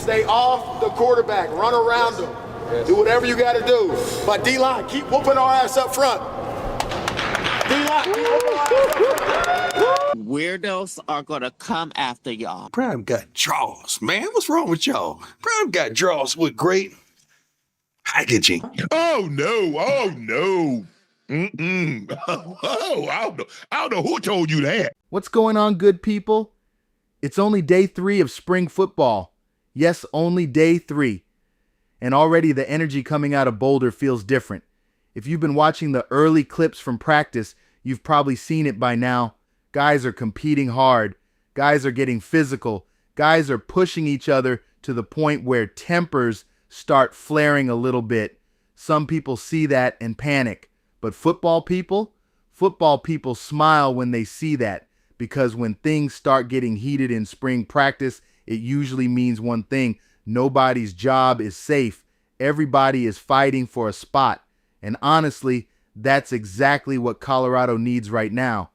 Stay off the quarterback. Run around him. Yes. Do whatever you got to do. But D-line, keep whooping our ass up front. D-line, keep whooping our ass up front. Weirdos are going to come after y'all. Prime got draws, man. What's wrong with y'all? Prime got draws with great packaging. Oh, no. Oh, no. Mm-mm. Oh, I don't know who told you that. What's going on, good people? It's only day 3 of spring football. Yes, only day 3. And already the energy coming out of Boulder feels different. If you've been watching the early clips from practice, you've probably seen it by now. Guys are competing hard. Guys are getting physical. Guys are pushing each other to the point where tempers start flaring a little bit. Some people see that and panic. But football people smile when they see that, because when things start getting heated in spring practice, it usually means one thing: nobody's job is safe. Everybody is fighting for a spot. And honestly, that's exactly what Colorado needs right now.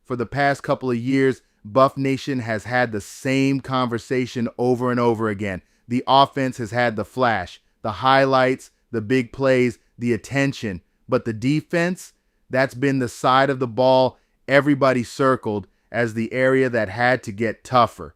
For the past couple of years, Buff Nation has had the same conversation over and over again. The offense has had the flash, the highlights, the big plays, the attention. But the defense, that's been the side of the ball everybody circled as the area that had to get tougher.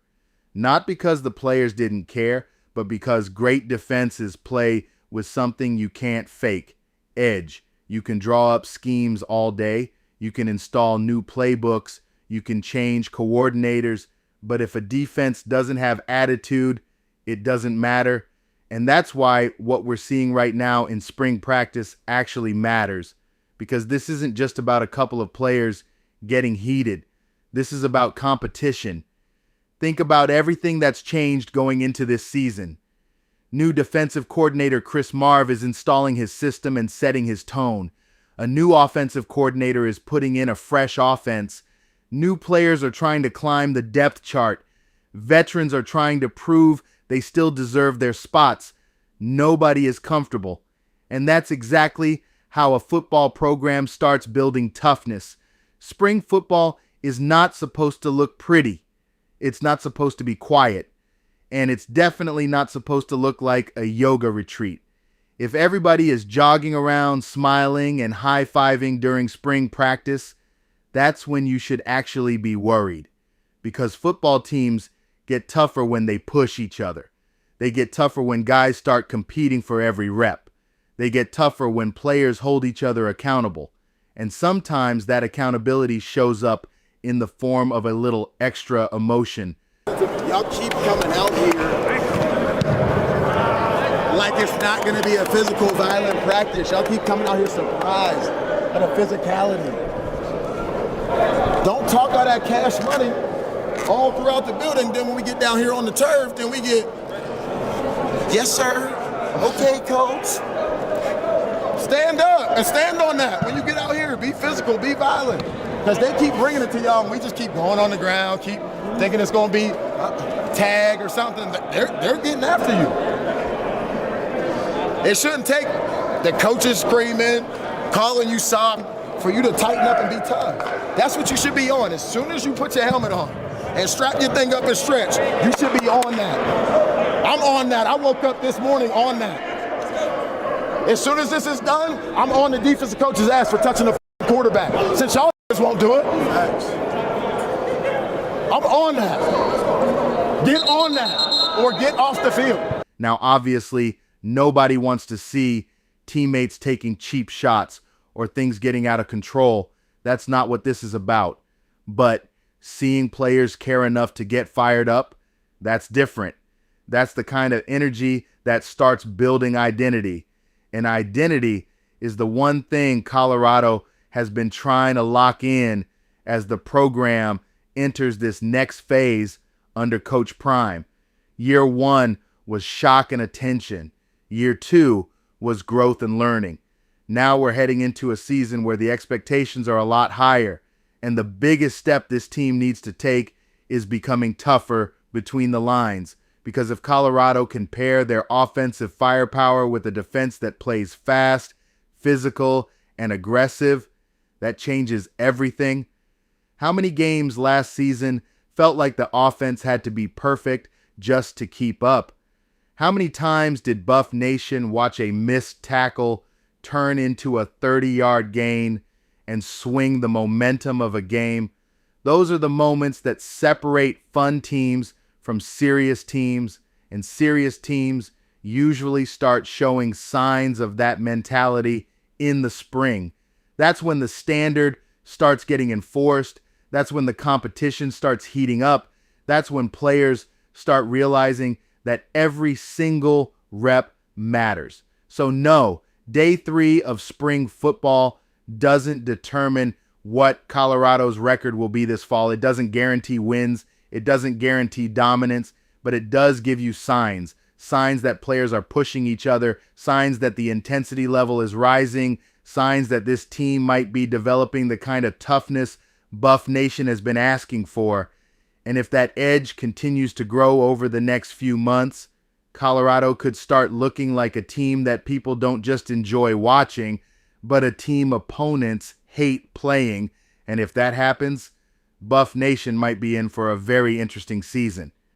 Not because the players didn't care, but because great defenses play with something you can't fake: edge. You can draw up schemes all day. You can install new playbooks. You can change coordinators. But if a defense doesn't have attitude, it doesn't matter. And that's why what we're seeing right now in spring practice actually matters. Because this isn't just about a couple of players getting heated. This is about competition. Think about everything that's changed going into this season. New defensive coordinator Chris Marve is installing his system and setting his tone. A new offensive coordinator is putting in a fresh offense. New players are trying to climb the depth chart. Veterans are trying to prove they still deserve their spots. Nobody is comfortable. And that's exactly how a football program starts building toughness. Spring football is not supposed to look pretty. It's not supposed to be quiet. And it's definitely not supposed to look like a yoga retreat. If everybody is jogging around, smiling, and high-fiving during spring practice, that's when you should actually be worried. Because football teams get tougher when they push each other. They get tougher when guys start competing for every rep. They get tougher when players hold each other accountable. And sometimes that accountability shows up in the form of a little extra emotion. Y'all keep coming out here like it's not going to be a physical, violent practice. Y'all keep coming out here surprised at a physicality. Don't talk all that cash money all throughout the building. Then when we get down here on the turf, then we get, yes, sir. Okay, coach. Stand up and stand on that. When you get out here, be physical, be violent. Because they keep bringing it to y'all, and we just keep going on the ground, keep thinking it's going to be a tag or something. They're getting after you. It shouldn't take the coaches screaming, calling you soft, for you to tighten up and be tough. That's what you should be on. As soon as you put your helmet on and strap your thing up and stretch, you should be on that. I'm on that. I woke up this morning on that. As soon as this is done, I'm on the defensive coach's ass for touching the quarterback. Since y'all won't do it, I'm on that. Get on that or get off the field. Now, obviously, nobody wants to see teammates taking cheap shots or things getting out of control. That's not what this is about. But seeing players care enough to get fired up, that's different. That's the kind of energy that starts building identity. And identity is the one thing Colorado has been trying to lock in as the program enters this next phase under Coach Prime. Year 1 was shock and attention. Year 2 was growth and learning. Now we're heading into a season where the expectations are a lot higher, and the biggest step this team needs to take is becoming tougher between the lines. Because if Colorado can pair their offensive firepower with a defense that plays fast, physical, and aggressive, that changes everything. How many games last season felt like the offense had to be perfect just to keep up? How many times did Buff Nation watch a missed tackle turn into a 30-yard gain and swing the momentum of a game? Those are the moments that separate fun teams from serious teams, and serious teams usually start showing signs of that mentality in the spring. That's when the standard starts getting enforced. That's when the competition starts heating up. That's when players start realizing that every single rep matters. So no, day 3 of spring football doesn't determine what Colorado's record will be this fall. It doesn't guarantee wins. It doesn't guarantee dominance, but it does give you signs that players are pushing each other, signs that the intensity level is rising, signs that this team might be developing the kind of toughness Buff Nation has been asking for. And if that edge continues to grow over the next few months, Colorado could start looking like a team that people don't just enjoy watching, but a team opponents hate playing. And if that happens, Buff Nation might be in for a very interesting season.